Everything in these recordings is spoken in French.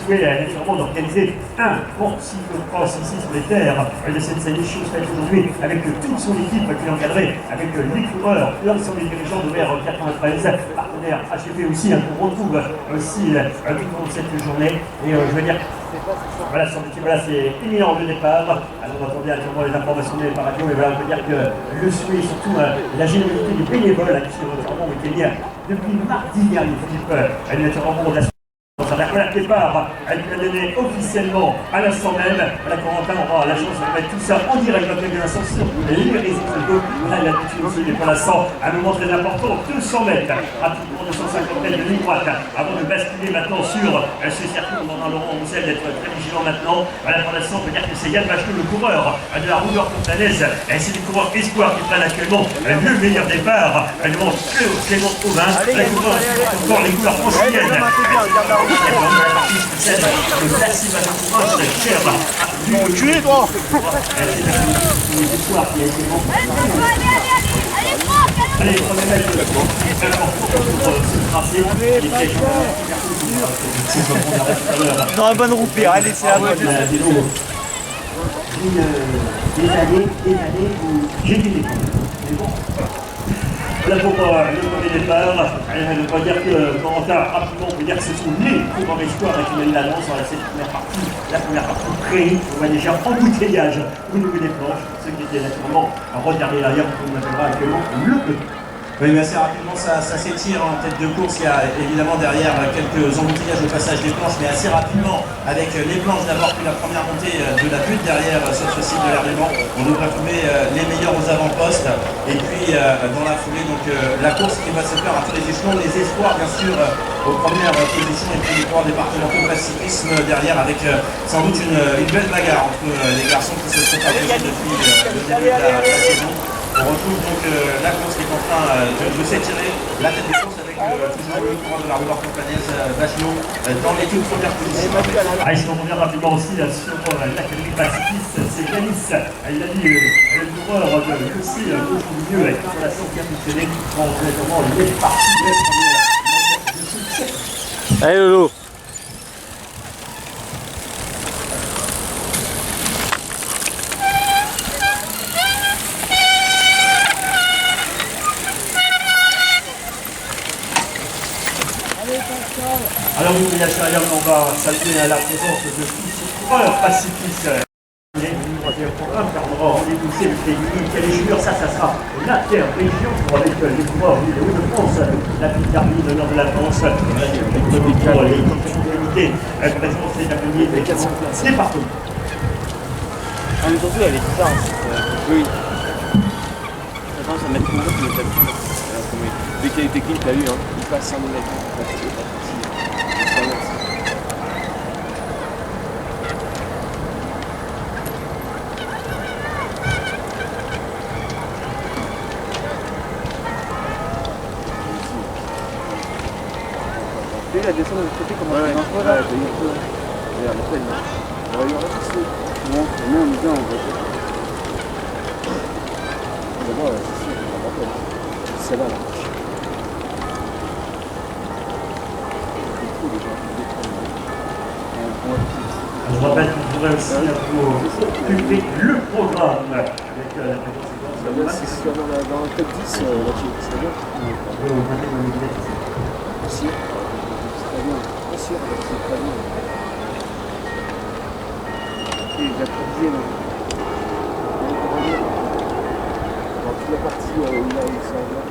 souhait naturellement d'organiser un grand cyclo-cross ici sur les terres de cette année, chose faite aujourd'hui avec toute son équipe qui est encadrée, avec les coureurs, l'ensemble des dirigeants de VR 93, partenaire HFP aussi, qu'on retrouve aussi tout au long de cette journée. Et je veux dire, voilà, c'est imminent le départ. Alors, on attendait actuellement les informations des par radio, mais voilà, on peut dire que le souhait et surtout la générosité des bénévoles qui sont naturellement au Kenya depuis mardi dernier, Philippe, naturellement, de la voilà, départ, elle lui a donné officiellement à l'instant même. La Corentin aura la chance de mettre tout ça en direct dans quelques instants sur les réseaux sociaux. On a l'habitude aussi, mais pour l'instant, un moment très important, 200 mètres, pratiquement 250 mètres de ligne droite, avant de basculer maintenant sur ce circuit. On demande à Laurent Roussel d'être très vigilant maintenant. Voilà, pour l'instant, on peut dire que c'est Yann Bachelot, le coureur de la rouleur contanaise. C'est du coureur espoir qui prennent actuellement le meilleur départ. Devant Clément Auvin, la coureur encore les couleurs franciliennes. Le classique va de courage, cher. Tu es toi. Allez, premier mètre, dans la bonne roupée, allez, c'est la bonne. Des années où j'ai dit des bon. Voilà pour le premier départ. On va dire que Corentin, rapidement, on peut dire que ce sont les coureurs espoirs qui mènent l'annonce dans cette première partie. La première partie pré, on voit déjà embouteillage au niveau des planches. Ceux qui étaient naturellement regardés derrière, on appellera actuellement le peloton. Oui, mais assez rapidement, ça s'étire en tête de course. Il y a évidemment derrière quelques embouteillages au passage des planches, mais assez rapidement, avec les planches d'abord, puis la première montée de la butte derrière sur ce site de l'Herlément, on devrait trouver les meilleurs aux avant-postes. Et puis dans la foulée, donc la course qui va se faire à tous les échelons, les espoirs bien sûr aux premières positions, et puis les coureurs départementaux de cyclisme derrière, avec sans doute une belle bagarre entre les garçons qui se sont imposés depuis le début de la saison. On retrouve donc la course qui est en train de s'étirer, la tête de course avec toujours le coureur de la rouleur campanaise Bachelot dans les toutes premières positions. Ah, il se revient rapidement aussi là, sur l'académie cycliste, c'est Yanis. Il a dit le coureur aussi gauche au milieu avec une relation qui a fonctionné. Bon, honnêtement, il est parti de succès. Allez Lolo. Alors oui, bien sûr, on va saluer la présence de tous ces coureurs pacifistes. Le programme car on aura rendez-vous le féminin, les juniors, ça sera l'inter-région avec les coureurs du Hauts-de-France, la Picardie, le nord de la France, les unités, présidence des Napoléons, les 400 c'est partout. Ah mais surtout avec ça, oui. Ça commence à mettre une autre, mais t'as vu qu'il a été clean, t'as vu, hein, il passe 100 mètres. La descente de l'autre côté comme un peu là. Regarde, la peine. On va y avoir un peu. Non, on est bien en fait. D'abord, c'est sûr, on va pas. C'est là. Je rappelle qu'on pourrait aussi publier le programme avec la présence. Si dans le top 10, là, c'est bien. Si. Très bien. Bien sûr, c'est très bien. Et la troisième. Dans toute la partie où il a eu ça, là,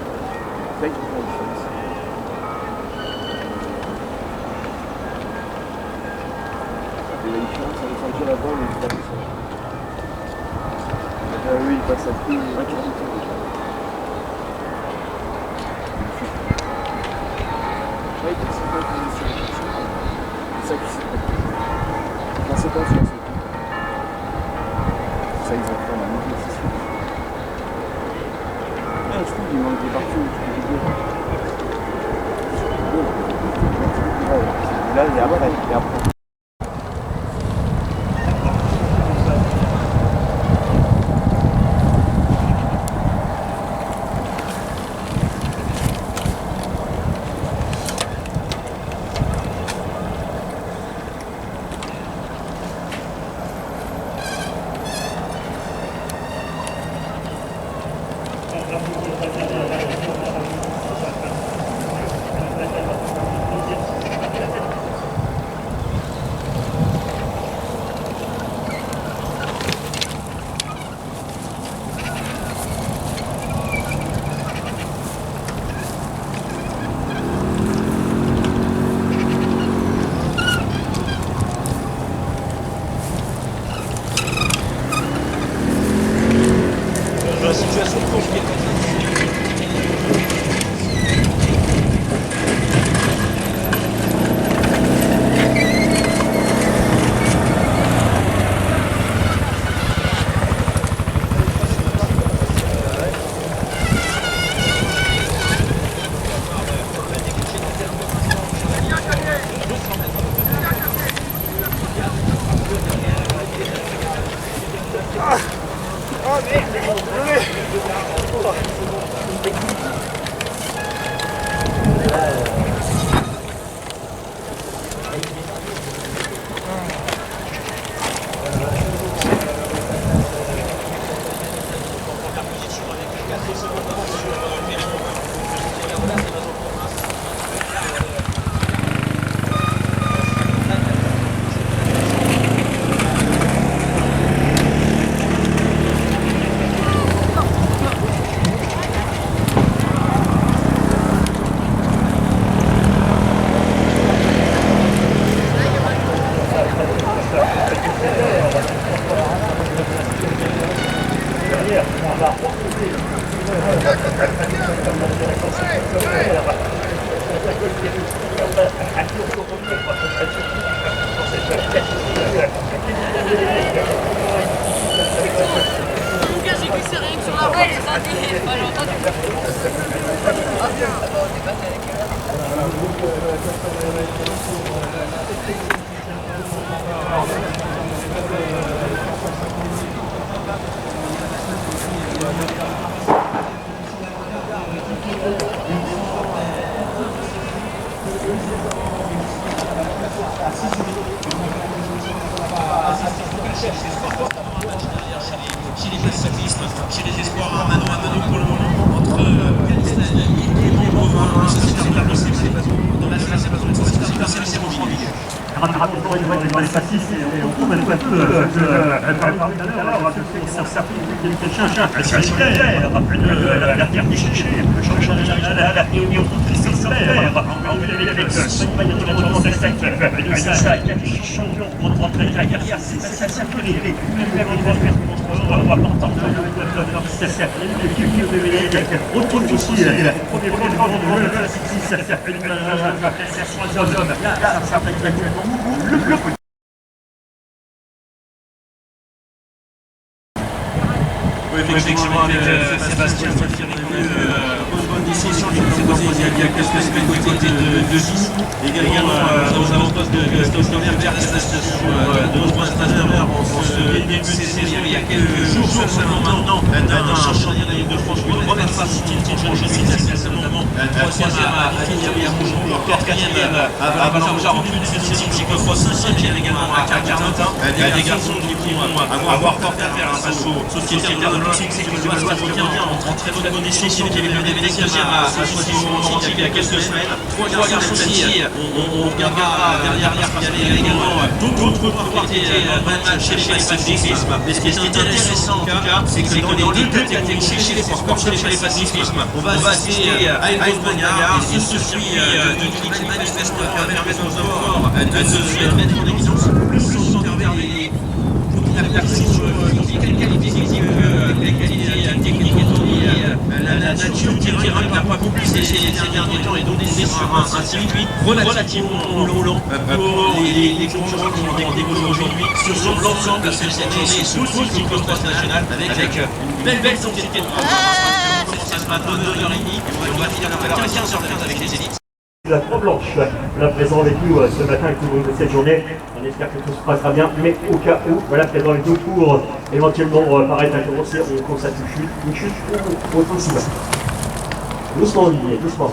il prend une chance. Il a une chance, ça va faire la balle et il tape ça. Oui, il passe à plus de 20 km déjà. Oui, c'est pas une solution. C'est ça qui s'est passé. Dans ces temps, c'est ça, ils ont fait la montée, c'est sûr. Ah, je trouve qu'il manque des parties où tu peux jouer. Là, il y a après, il y a après. Chez les cyclistes, chez les espoirs, un mano à mano pour le moment entre Yanis Lavic et Clément Auvin, le sociétaire de dans la saison de sociétaire de Sémonville. Rapidement, il va les passer, on trouve un peu elle parlait tout à l'heure, c'est certain quelqu'un, la terre déchiquetée, le champion la réunion toute solaire, avec son maillot de la ça, il y a des champions contre la carrière, c'est un peu les on va l'entendre, autour aussi, premier plan de le cycliste, ça fait une hommes, là, ça fait exactement le Oui, effectivement, avec Sébastien bonne décision qui nous est posée il y a quelques semaines du côté de Gis. Également, aux avantages de Stockner, de notre entraîneur en ce début de saison, il y a quelques jours seulement maintenant, d'un changement de Ligue de France, une première phase, je cite seulement, troisième à Rougemont, quatrième à Valentin, en plus de ce cyclocross, cinquième également à Carnotin. Des garçons qui vont avoir porté à faire face aux sociétaires de l'Olympique, c'est que le Oise revient en très bonne condition, qui avait le deuxième à Soissy il y a quelques semaines. Trois garçons aussi, on regardera derrière parce qu'il y avait également d'autres coureurs qui étaient match chez les cyclisme. Mais ce qui est intéressant en tout cas, c'est que dans les deux catégories, chez les sports, chez les cyclisme, on va assister à une grosse bagarre et ce suivi de Guy qui manifestement permettre aux hommes de se mettre en évidence plus sans intervenir les qualité technique et la nature du terrain n'a pas beaucoup ces derniers temps et donc un circuit relativement lent pour les concurrents qui ont décollé aujourd'hui sur l'ensemble de cette journée sur tout le cyclocross national avec une belle quantité de programmes. On commence à ce matin 9h30 et on va finir à 15h30 avec les élites. La Croix Blanche, voilà, présent avec nous ce matin tout au long de cette journée. On espère que tout se passera bien, mais au cas où, voilà, présent avec nous pour éventuellement paraître à commencer, on constate une chute ou autre chose. Doucement, Olivier, doucement.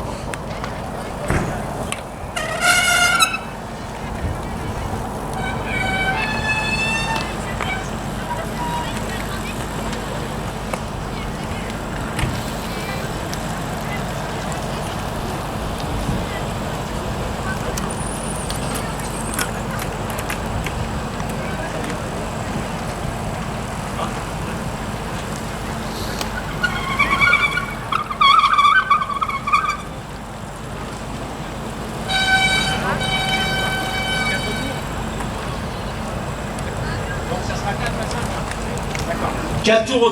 Quatre tours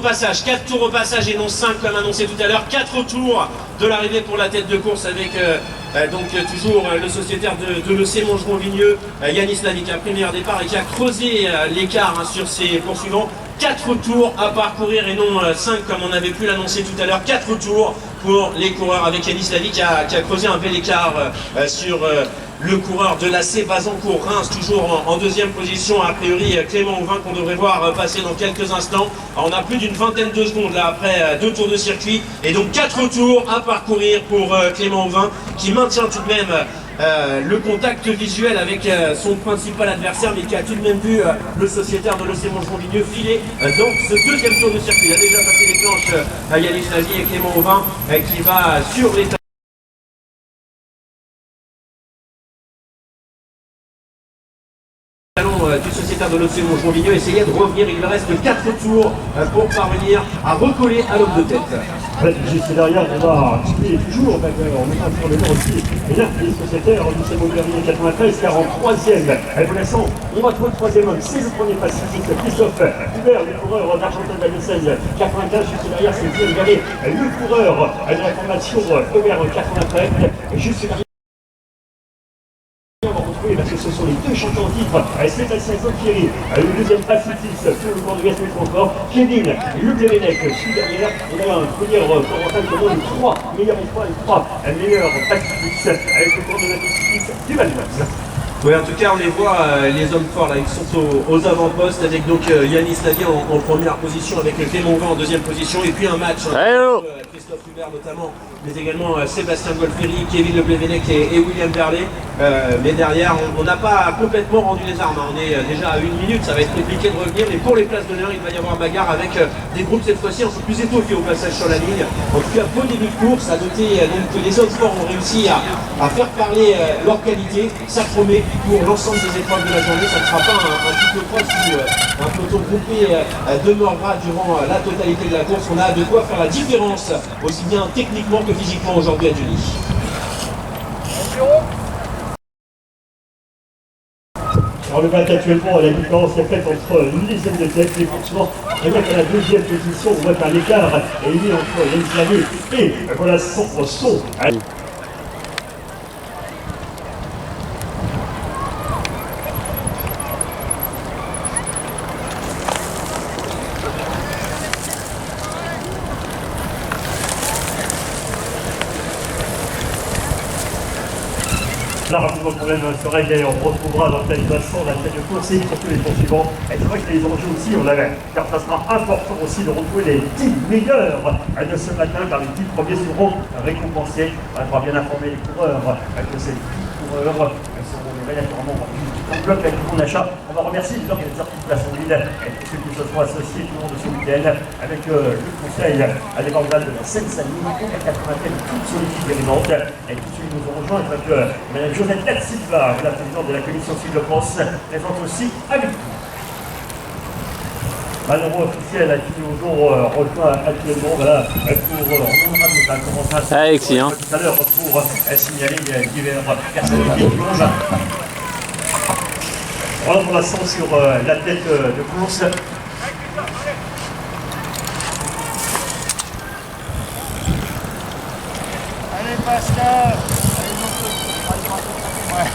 au passage et non 5 comme annoncé tout à l'heure. 4 tours de l'arrivée pour la tête de course avec donc toujours le sociétaire de l'EC Montgeron-Vigneux, Yanis Lavic, à premier départ et qui a creusé l'écart sur ses poursuivants. 4 tours à parcourir et non 5 comme on avait pu l'annoncer tout à l'heure. 4 tours pour les coureurs avec Yanis Lavic qui a creusé un bel écart sur le coureur de l'AC Bazancourt-Reims, toujours en deuxième position, a priori Clément Auvin qu'on devrait voir passer dans quelques instants. On a plus d'une vingtaine de secondes là après 2 tours de circuit et donc 4 tours à parcourir pour Clément Auvin qui maintient tout de même le contact visuel avec son principal adversaire, mais qui a tout de même vu le sociétaire de l'EC Montgeron-Vigneux filer dans ce deuxième tour de circuit. Il a déjà passé les planches à Yanis Lavic et Clément Auvin qui va sur les du sociétaire de l'EC Montgeron-Vigneux essayait de revenir. Il lui reste 4 tours pour parvenir à recoller à l'homme de tête. Juste derrière, on va toujours, on met un sur le nord aussi. Et là, les sociétaires du l'EC Montgeron-Vigneux 93, 43e. Pour l'instant, on va trouver le troisième homme. C'est le premier pacifiste, Christophe Hubert, le coureur d'Argentin de la 95. Juste derrière, c'est Guillaume Gallet, le coureur de la formation Hubert 93. Juste derrière, on va retrouver Oui, parce que ce sont les deux champions en titre. Sébastien Golfieri, le deuxième Pacitis, tout le monde de Gaston encore. Kevin Leblevenec suit derrière. On a un premier commentaire qui demande les 3 meilleurs espoirs et 3 meilleurs Pacitis avec le compte de la Pacitis du Valnoise. Oui, en tout cas, on les voit, les hommes forts, là, ils sont aux avant-postes avec donc Yanis Lavie en première position, avec Clément Vent en deuxième position, et puis un match entre Christophe Hubert notamment, mais également Sébastien Golfieri, Kevin Leblevenec et William Berlet. Mais derrière, on n'a pas complètement rendu les armes, hein. On est déjà à 1 minute, ça va être compliqué de revenir, mais pour les places d'honneur, il va y avoir bagarre avec des groupes cette fois-ci un peu plus étoffés au passage sur la ligne. En tout cas, beau début de course, à noter donc que les hommes forts ont réussi à faire parler leur qualité, ça promet pour l'ensemble des épreuves de la journée. Ça ne sera pas un cyclocross où un peloton groupé demeurera durant la totalité de la course. On a de quoi faire la différence, aussi bien techniquement que physiquement aujourd'hui à Julie. Alors le match actuellement, la différence est faite entre une dizaine de têtes, et franchement, rien qu'à la deuxième position, on voit qu'un écart est mis entre Yanis Lavie et voilà son. Là, rapidement, le problème se règle et on retrouvera dans le Vincent la tête de course et surtout les tours suivants. Et c'est vrai que les enjeux aussi, on l'avait. Car ça sera important aussi de retrouver les 10 meilleurs de ce matin, car les 10 premiers seront récompensés. On va bien informer les coureurs que ces 10 coureurs seront naturellement en bloc avec le bon d'achat. On va remercier les organisateurs qui se placent en ville et tous ceux qui se sont associés tout au long de ce week-end avec le conseil départemental de la Seine-Saint-Denis, la 80e, toute son équipe dirigeante. Et tout celui qui nous ont rejoint avec Mme Josette Da Silva, la présidente de la commission cyclo-cross, présente aussi avec nous. Malheureux officiel qui nous rejoint actuellement, voilà, pour commencer à Alexis, hein. tout à l'heure pour signaler divers personnalités qui plongent. Voilà pour l'instant sur la tête de course. Allez Pascal. Ouais.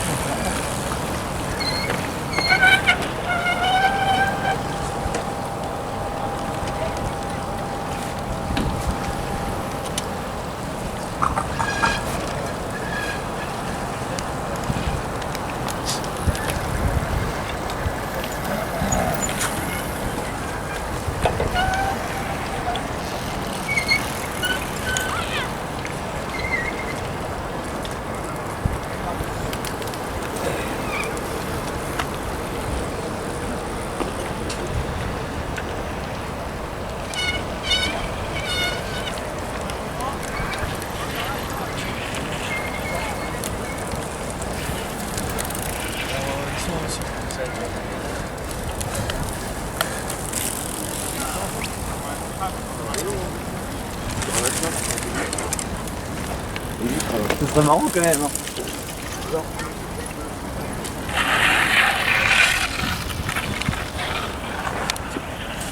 Ce serait marrant quand même. Hein.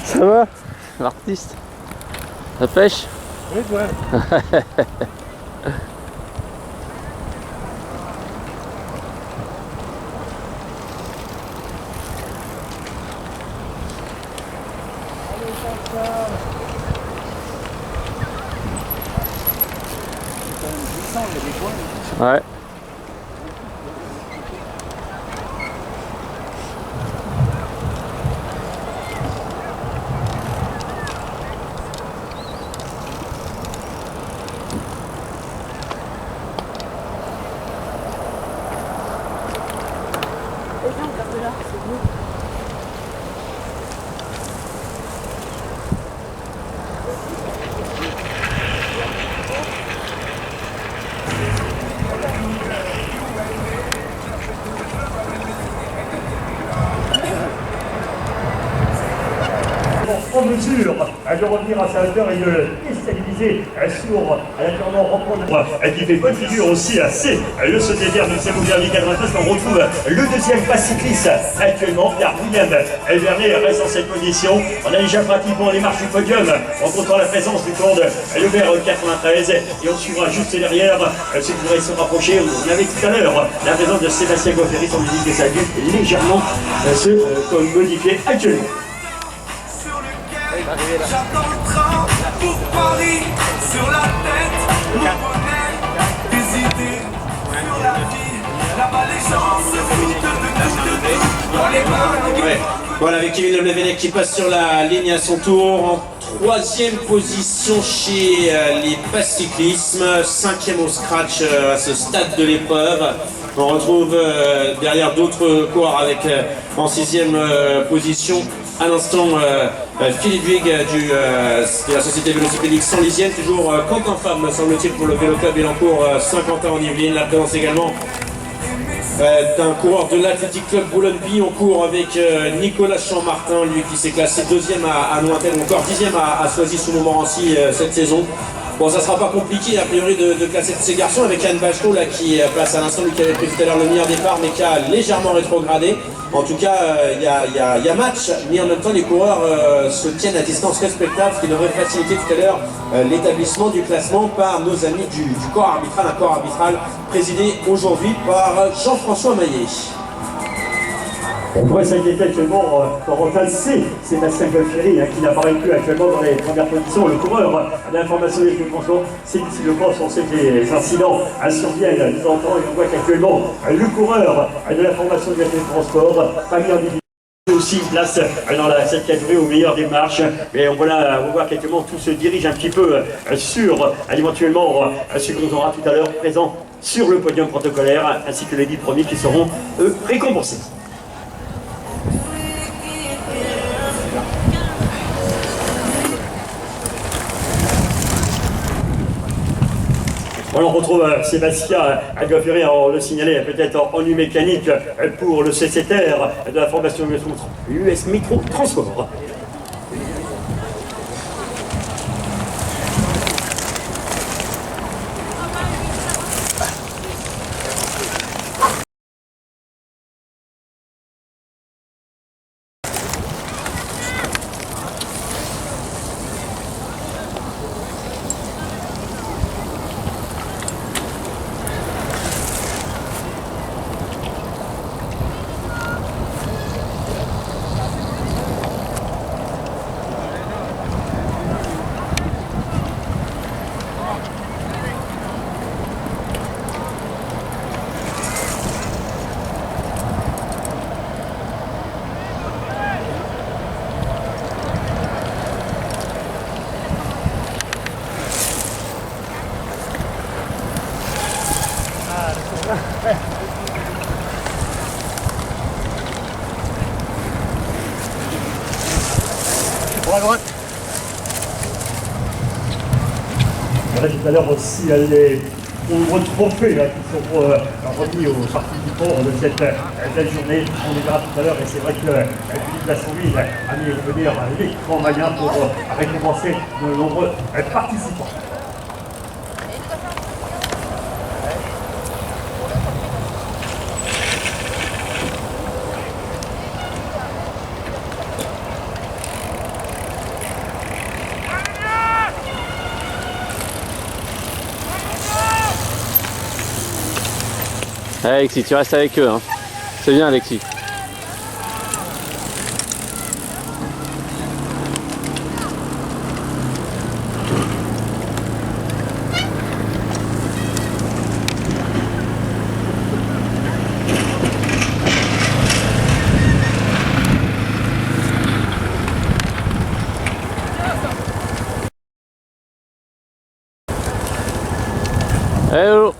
Ça va, l'artiste? Ça pêche? Oui, ouais. Ouais. En mesure de revenir à sa hauteur et de déstabiliser misé sur naturellement reprendre qui fait bonne figure aussi. C'est le secrétaire du Saint-Gouverneur 93. On retrouve le deuxième pas cycliste actuellement, Pierre William Vernet reste dans cette position. On a déjà pratiquement les marches du podium en comptant la présence du camp de Lebert 93 et on suivra juste derrière ceux qui voudraient se rapprocher. On avait tout à l'heure la présence de Sébastien Gaufféry, sans musique, et ça a dû légèrement se modifier actuellement. J'attends le train pour Paris, sur la tête, mon bonnet, des idées, sur la vie, là-bas les gens se foutent de tout, dans les mains. Ouais. Voilà, avec Kevin Leblevenec qui passe sur la ligne à son tour en troisième position chez les passes cyclisme, cinquième au scratch à ce stade de l'épreuve. On retrouve derrière d'autres coureurs avec en sixième position à l'instant Philippe Huyghe de la société vélocipédique Saint-Lisienne, toujours Quentin Femme me semble-t-il pour le vélo club Élancourt Saint-Quentin en Yvelines. La présence également d'un coureur de l'Athletic Club Boulogne-Billancourt avec Nicolas Champ-Martin, lui qui s'est classé deuxième à Nointel, ou encore dixième à Soisy-sous-Montmorency cette saison. Bon, ça sera pas compliqué a priori de classer tous ces garçons avec Yann Bachot là qui passe à l'instant, lui qui avait pris tout à l'heure le meilleur départ mais qui a légèrement rétrogradé. En tout cas, il y a match, mais en même temps les coureurs se tiennent à distance respectable, ce qui devrait faciliter tout à l'heure l'établissement du classement par nos amis du corps arbitral, un corps arbitral présidé aujourd'hui par Jean-François Maillet. On pourrait s'inquiéter actuellement Corentin C. Sébastien Gaufféry qui n'apparaît plus actuellement dans les premières positions. Le coureur d'information des transports, c'est ici le cross. On sait que les incidents surviennent de temps en temps et on voit qu'actuellement le coureur de la formation des transports, pas mis en difficulté, aussi une place dans cette catégorie au meilleur des marches. Et on voit qu'actuellement tout se dirige un petit peu sur éventuellement ce que l'on aura tout à l'heure présent sur le podium protocolaire, ainsi que les 10 premiers qui seront récompensés. On retrouve Sébastien Gaufféry, on le signalait peut-être en mécanique pour le CCTR de la formation US Métro Transport. Voilà tout à l'heure aussi les nombreux trophées qui sont remis aux participants de cette belle journée. On les verra tout à l'heure et c'est vrai que Philippe Lassonville a mis venir les grands moyens pour récompenser de nombreux participants. Allez Alexis, tu restes avec eux, hein. C'est bien Alexis. Hello.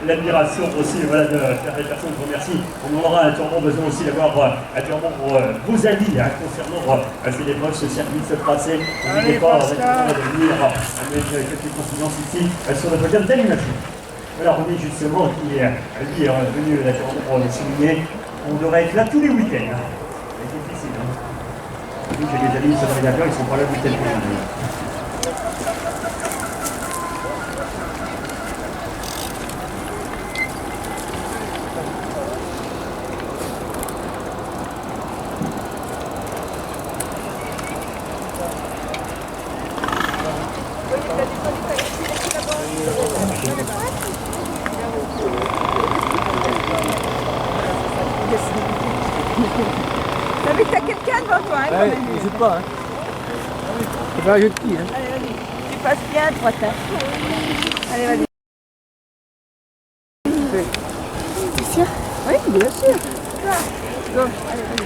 l'admiration aussi voilà, de certaines personnes qu'on remercie. On aura naturellement besoin aussi d'avoir naturellement vos avis concernant ces épreuves, ce service passé. N'hésitez pas de venir avec quelques confidences ici sur le podium d'animation. Alors on est justement qui est lui venu naturellement pour le souligner. On devrait être là tous les week-ends. C'est difficile. J'ai des amis sur l'ordinateur, ils ne sont pas là le week-end prochain. T'as vu que t'as quelqu'un devant toi, hein, Ouais, n'hésite pas, hein. C'est pas un jeu de qui, hein. Allez, vas-y. Tu passes bien à droite, hein. Allez, vas-y. T'es sûr? Oui, bien sûr. Go. Allez, vas-y.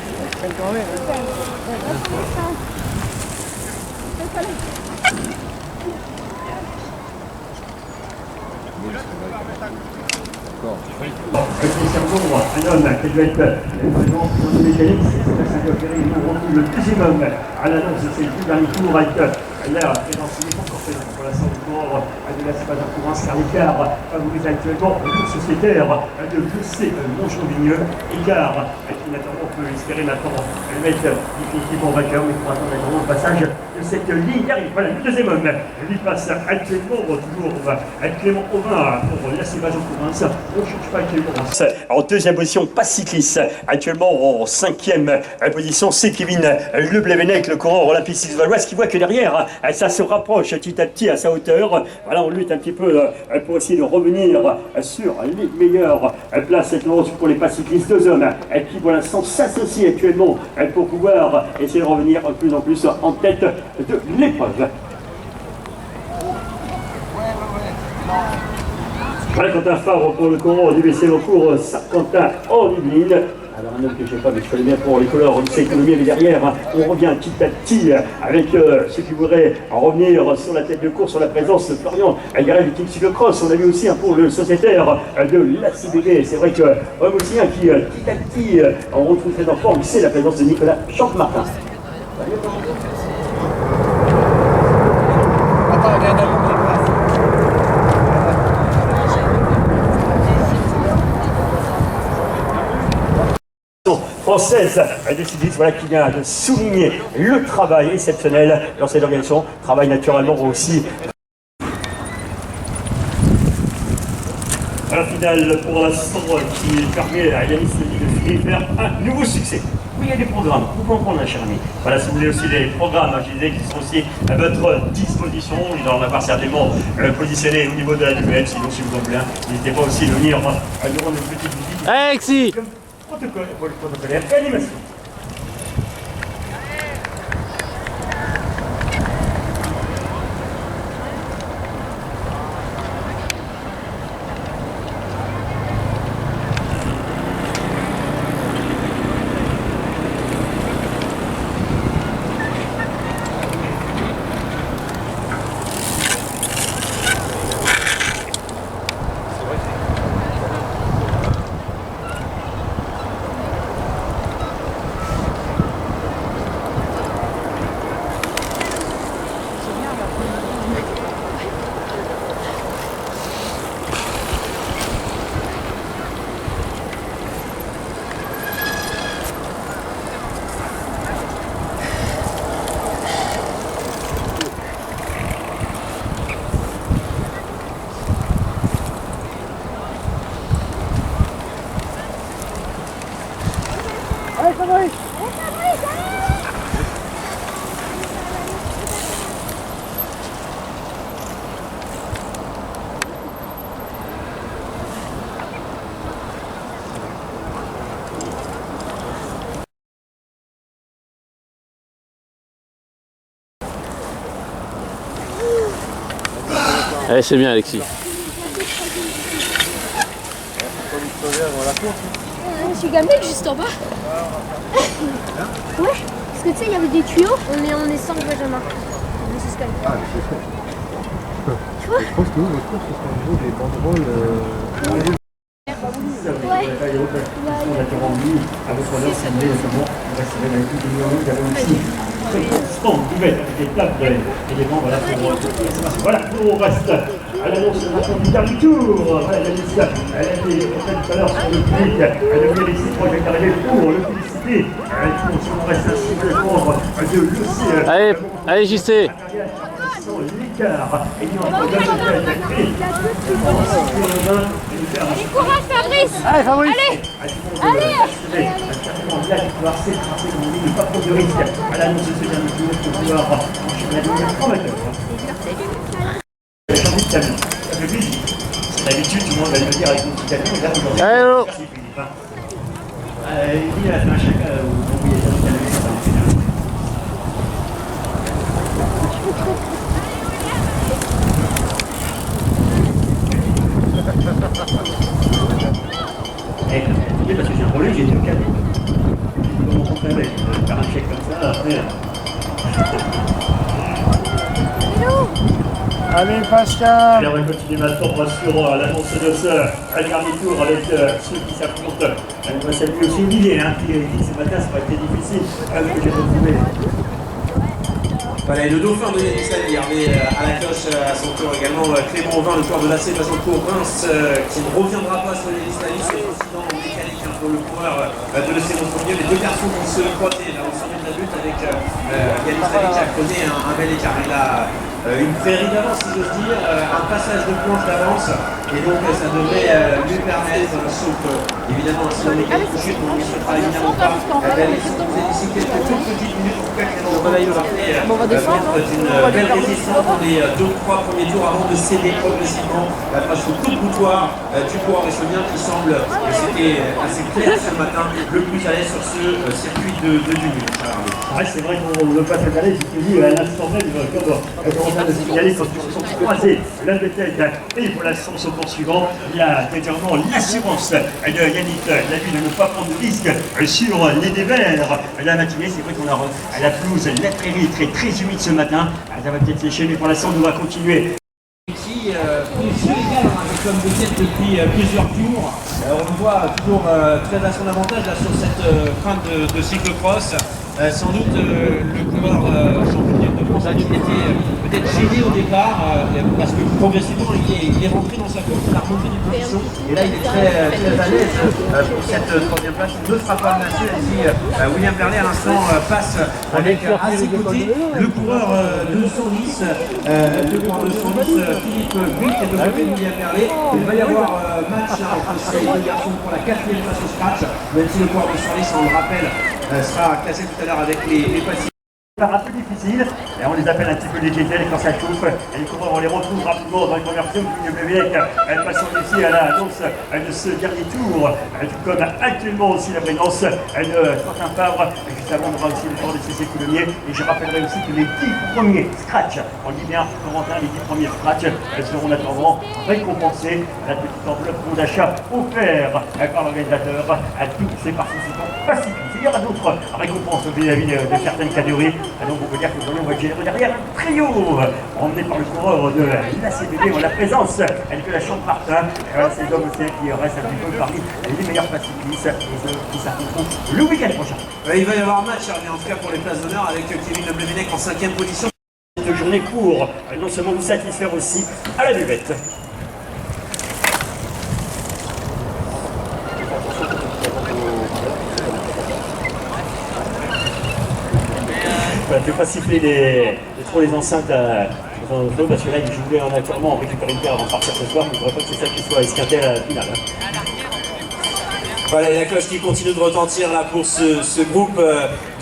Un homme qui doit être présent dans le mécanique, c'est un opéré, il retrouve le deuxième homme à l'annonce de ses deux derniers tours avec l'air présent, il n'est pas encore présent pour l'instant du corps de la Cépage en Provence, car l'écart favorise actuellement le sociétaire de Blessé Montjovigneux, écart qui naturellement peut espérer maintenant mettre définitivement vainqueur, mais pour attendre naturellement le passage de cette ligne d'arrivée. Voilà, le deuxième homme, lui passe actuellement toujours Clément Auvin pour la Cépage en Provence. On ne change pas Clément. En deuxième position, pas cycliste. Actuellement en cinquième position, c'est Kevin Leblevenec, le coureur olympique valois, qui voit que derrière, ça se rapproche petit à petit à sa hauteur. Voilà, on lutte un petit peu pour essayer de revenir sur les meilleures places pour les pas cyclistes. Deux hommes qui pour l'instant s'associent actuellement pour pouvoir essayer de revenir de plus en plus en tête de l'épreuve. Voilà, Quentin Favre pour le courant du BC Locourt Saint-Quentin en Yvelines. Alors un homme que je ne sais pas, mais je connais bien pour les couleurs de cette économie, mais derrière, on revient petit à petit avec ceux qui voudraient revenir sur la tête de course, sur la présence de Florian Algaré du Team Cyclocross. On a vu aussi pour le sociétaire de la CBD. C'est vrai que homme aussi qui petit à petit, on retrouve très en forme, c'est la présence de Nicolas Champ-Martin. Française des cyclistes, voilà, qui vient de souligner le travail exceptionnel dans cette organisation. Travail naturellement aussi. À la finale, pour l'instant, qui permet à Yanis de faire un nouveau succès. Oui, il y a des programmes, vous comprenez, cher ami. Voilà, si vous voulez aussi des programmes, je disais, qui sont aussi à votre disposition. Il doit en avoir certainement positionné au niveau de la duel, sinon si vous en voulez, n'hésitez pas aussi à venir durant une petite visite. Alexis! Protocole, protocolaire et animation. Allez, c'est bien, Alexis. Je suis gamin juste en bas. Ouais, parce que tu sais, il y avait des tuyaux. On est 5 Benjamin. Je pense que nous, notre course, ce sera au niveau des banderoles. À votre honneur, si vous voulez, notamment, on va essayer avec tout le monde, il y avait aussi très constant, vous pouvez être des tables d'éléments, voilà, voilà, on reste à l'annonce maintenant du dernier tour. Voilà, elle a dit ça, elle a été tout à l'heure sur le public, elle a mis les citrons, elle est arrivée pour le féliciter. On reste ainsi de prendre de Lucie. Allez JC. Courage Fabrice. Allez, Fabrice. Allez. Pas prendre de risque à l'annonce de ce dernier tour pour pouvoir enchaîner la lumière prometteur. J'ai envie de camion. Ça fait plaisir. D'habitude, tout le monde va le dire avec mon petit camion. Là, aujourd'hui, Allô. merci Philippe. Il dit à la fin chacun où vous voyez ça, vous allez ça en final. Parce que j'ai un problème, j'ai été au cadet. Comment on fait avec faire un chèque comme ça, après... Allez Pascal. Alors on va continuer maintenant sur l'annonce de ce dernier tour avec ceux qui s'affrontent. On va saluer aussi Olivier, qui dit que ce matin ça va être difficile, que j'ai retrouvé. Voilà, et le dauphin de Yannis Lally, à la cloche à son tour également, Clément Auvin, le joueur de l'AC Bajancourt Reims, qui ne reviendra pas sur Yannis Lally, c'est un incident mécanique pour le coureur de l'EC Montpellier. Les deux garçons qui se croisaient là au sommet de la lutte avec Yannis Lally qui a creusé un bel écart. Il a une prairie d'avance, si j'ose dire, un passage de planche d'avance, et donc ça devrait lui permettre, sauf évidemment si on est bien touché, on ne souhaitera évidemment pas d'aller se poser d'ici quelques petites minutes, en tout cas Clément Auvin mettre d'une belle résistance dans les 2-3 premiers tours avant de céder progressivement face au coup de boutoir du coureur estonien qui semble, et c'était assez clair ce matin, le plus à l'aise sur ce circuit de Dumu. C'est vrai qu'on ne veut pas s'étaler, c'est ce que dit à l'instant même, comme on vient de signaler quand ils se sont croisés l'un de tête et pour l'instant au poursuivant, il y a évidemment l'assurance de Yannick Lally de ne pas prendre de risque sur les dévers. La matinée, c'est vrai qu'on a la pelouse, la prairie très humide ce matin, ça va peut-être sécher, mais pour l'instant on va continuer. Qui sur l'égal avec l'homme de tête depuis plusieurs tours. On le voit toujours très à son avantage là, sur cette fin de cyclocross. Sans doute le coureur champion de France qui était peut-être gêné au départ parce que progressivement il est rentré dans sa course, il a remonté d'une position et là il est très à l'aise pour cette troisième place. Il ne fera pas menacer si William Perlet à l'instant passe avec à ses côtés le coureur de Senlis, Philippe Buit et de côté de William Perlet. Il va y avoir match entre ces deux garçons pour la quatrième place au scratch, même si le coureur de Senlis, on le rappelle, sera classé tout à l'heure avec les passifs. Un peu difficile, et on les appelle un petit peu les GTL quand ça chauffe, et les coureurs on les retrouve rapidement dans les conversions du Bévec, passant ici à l'annonce de ce dernier tour, comme actuellement aussi la présence de Quentin Favre, juste avant on aura aussi le tour de CC Coulommiers, et je rappellerai aussi que les 10 premiers scratch, on dit bien Corentin, les 10 premiers scratch seront naturellement récompensés à la petite enveloppe bon d'achat offert par l'organisateur à tous ces participants pacifiques. Il y aura d'autres récompenses vis-à-vis de certaines catégories. Donc on peut dire qu'aujourd'hui on va générer derrière un trio emmené par le coureur de l'ACBD en la présence de la chambre Martin. Ces hommes aussi qui restent un petit peu parmi les meilleurs pacifistes qui s'affronteront le week-end prochain. Il va y avoir un match, mais en tout cas pour les places d'honneur avec Kevin Leblemenec en 5e position. Cette journée pour non seulement nous satisfaire aussi à la buvette. Voilà, ne pas siffler trop les enceintes parce que là ils jouaient en actuellement, on récupère une paire avant de partir ce soir, mais je ne voudrais pas que c'est ça qui soit esquinté à la finale. Voilà, la cloche qui continue de retentir là pour ce groupe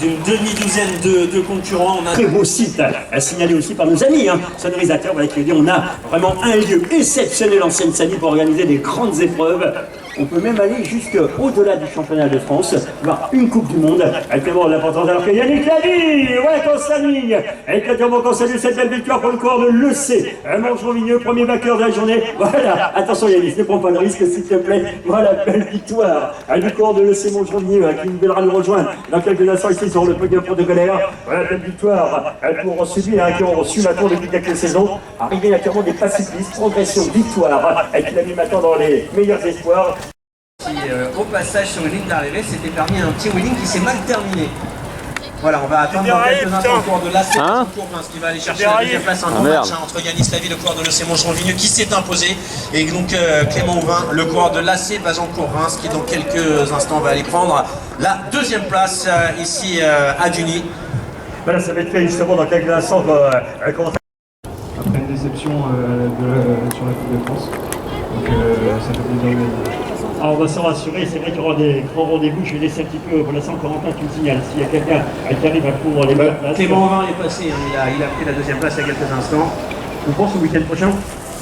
d'une demi-douzaine de concurrents. On a très beau site à signaler aussi par nos amis sonorisateurs, avec lesquels on a vraiment un lieu exceptionnel en Seine-Saint-Denis pour organiser des grandes épreuves. On peut même aller jusqu'au-delà du championnat de France, voire une Coupe du Monde. Actuellement, l'importance alors que Yannick Lavie, ouais, qu'on s'aligne. Éclatement qu'on salue cette belle victoire pour le coureur de l'EC. Montjovigneux, premier vainqueur de la journée. Voilà, attention Yannick, ne prends pas le risque s'il te plaît. Voilà, belle victoire du coureur de l'EC Montjovigneux qui viendra nous rejoindre dans quelques instants ici sur le podium protocolaire. Voilà, belle victoire pour celui qui ont reçu maintenant depuis quelques saisons. Arrivé actuellement des pas cyclistes, progression, victoire, qui l'a mis maintenant dans les meilleurs espoirs. Au passage sur une ligne d'arrivée, s'était permis un petit wheeling qui s'est mal terminé. Voilà, on va attendre dans quelques instants le coureur de l'AC qui va aller chercher la deuxième place en match entre Yanis Lavie, le coureur de l'EC Montjovigneux qui s'est imposé, et donc Clément Houvin, le coureur de l'AC Bazancourt-Reims qui dans quelques instants va aller prendre la deuxième place ici à Duny. Voilà, ça va être fait justement dans quelques instants. Après une déception sur la Coupe de France. Donc ça fait plaisir. Alors on va s'en rassurer, c'est vrai qu'il y aura des grands rendez-vous. Je vais laisser un petit peu pour l'instant Corentin qui me signale. S'il y a quelqu'un qui arrive à prendre les meilleures places. Clément Houvin est passé, hein, il a pris la deuxième place il y a quelques instants. On pense au week-end prochain.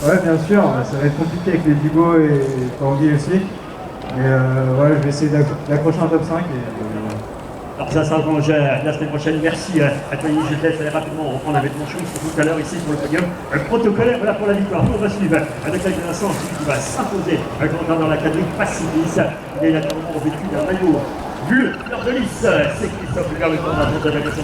Ouais, bien sûr, ça va être compliqué avec les Dugo et Tanguy aussi. Mais ouais, je vais essayer d'accrocher un top 5 Alors ça s'arrange la semaine prochaine. Merci à toi Yannick, je te laisse aller rapidement reprendre avec mon chou tout à l'heure ici sur le podium. Protocolaire, voilà pour la victoire. Nous on va suivre avec quelques instants celui qui va s'imposer dans la catégorie Pacifice. Il est naturellement revêtu d'un maillot bleu, fleur de lys. C'est Christophe Hubert, le coordinateur de la délégation.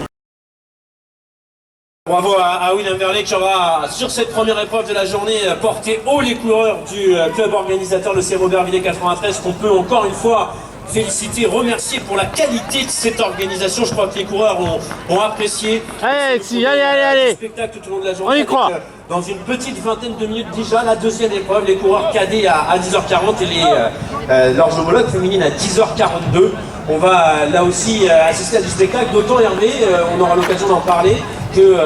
Bravo à William Verlet qui aura, sur cette première épreuve de la journée, porté haut les coureurs du club organisateur, le C. Robert Villet 93, qu'on peut encore une fois féliciter, remercier pour la qualité de cette organisation. Je crois que les coureurs ont apprécié. Allez, allez. Le spectacle tout au long de la journée. On y croit. Dans une petite vingtaine de minutes déjà, la deuxième épreuve, les coureurs cadets à 10h40 et leurs homologues féminines à 10h42. On va là aussi assister à du spectacle, d'autant Hervé, on aura l'occasion d'en parler, que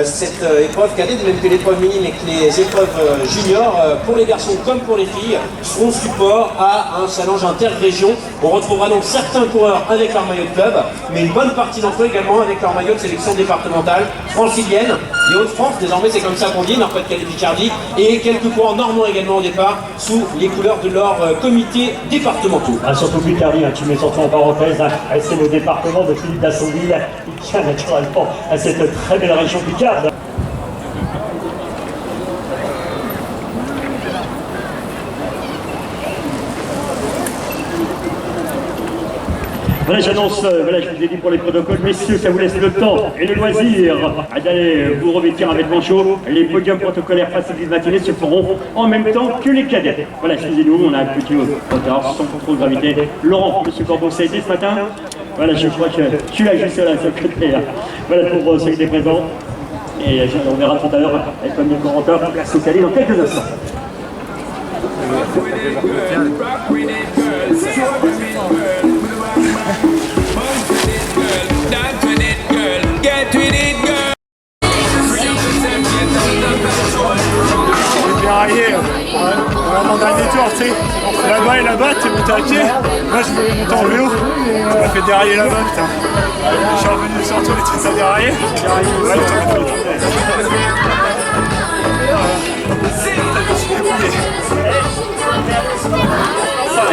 cette épreuve cadette, même que l'épreuve minime et que les épreuves juniors, pour les garçons comme pour les filles, seront support à un challenge inter-région. On retrouvera donc certains coureurs avec leur maillot de club, mais une bonne partie d'entre eux également avec leur maillot de sélection départementale francilienne et Hauts-de-France. Désormais c'est comme ça qu'on dit, Nord-Pas-de-Calais, Picardie, et quelques coureurs normands également au départ, sous les couleurs de leurs comités départementaux. Surtout Picardie, tu mets surtout en parenthèse, c'est le département de Philippe d'Assonville qui tient naturellement à cette très belle région picarde. Voilà, j'annonce, voilà, je vous ai dit pour les protocoles, messieurs, ça vous laisse le temps et le loisir d'aller vous revêtir avec manchot. Les podiums protocolaires face à cette matinée se feront en même temps que les cadets. Voilà, excusez-nous, on a un petit retard sans contrôle de gravité. Laurent, monsieur Corbeau, ça a été ce matin? Voilà, je crois que tu l'as juste là, secrétaire. Voilà pour ceux qui étaient présents. Et on verra tout à l'heure avec Tony Corentin, place au Calais dans quelques instants. Vraiment dernier tour, tu sais, là-bas et là-bas, t'es monté à pied. Moi je voulais monter en vélo, ça m'a fait dérailler là-bas, putain. Je suis revenu sur tous les trucs à dérailler. Ouais,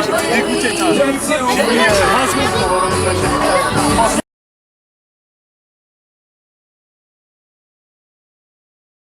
j'étais dégoûté, j'ai mis 20 secondes pour revenir.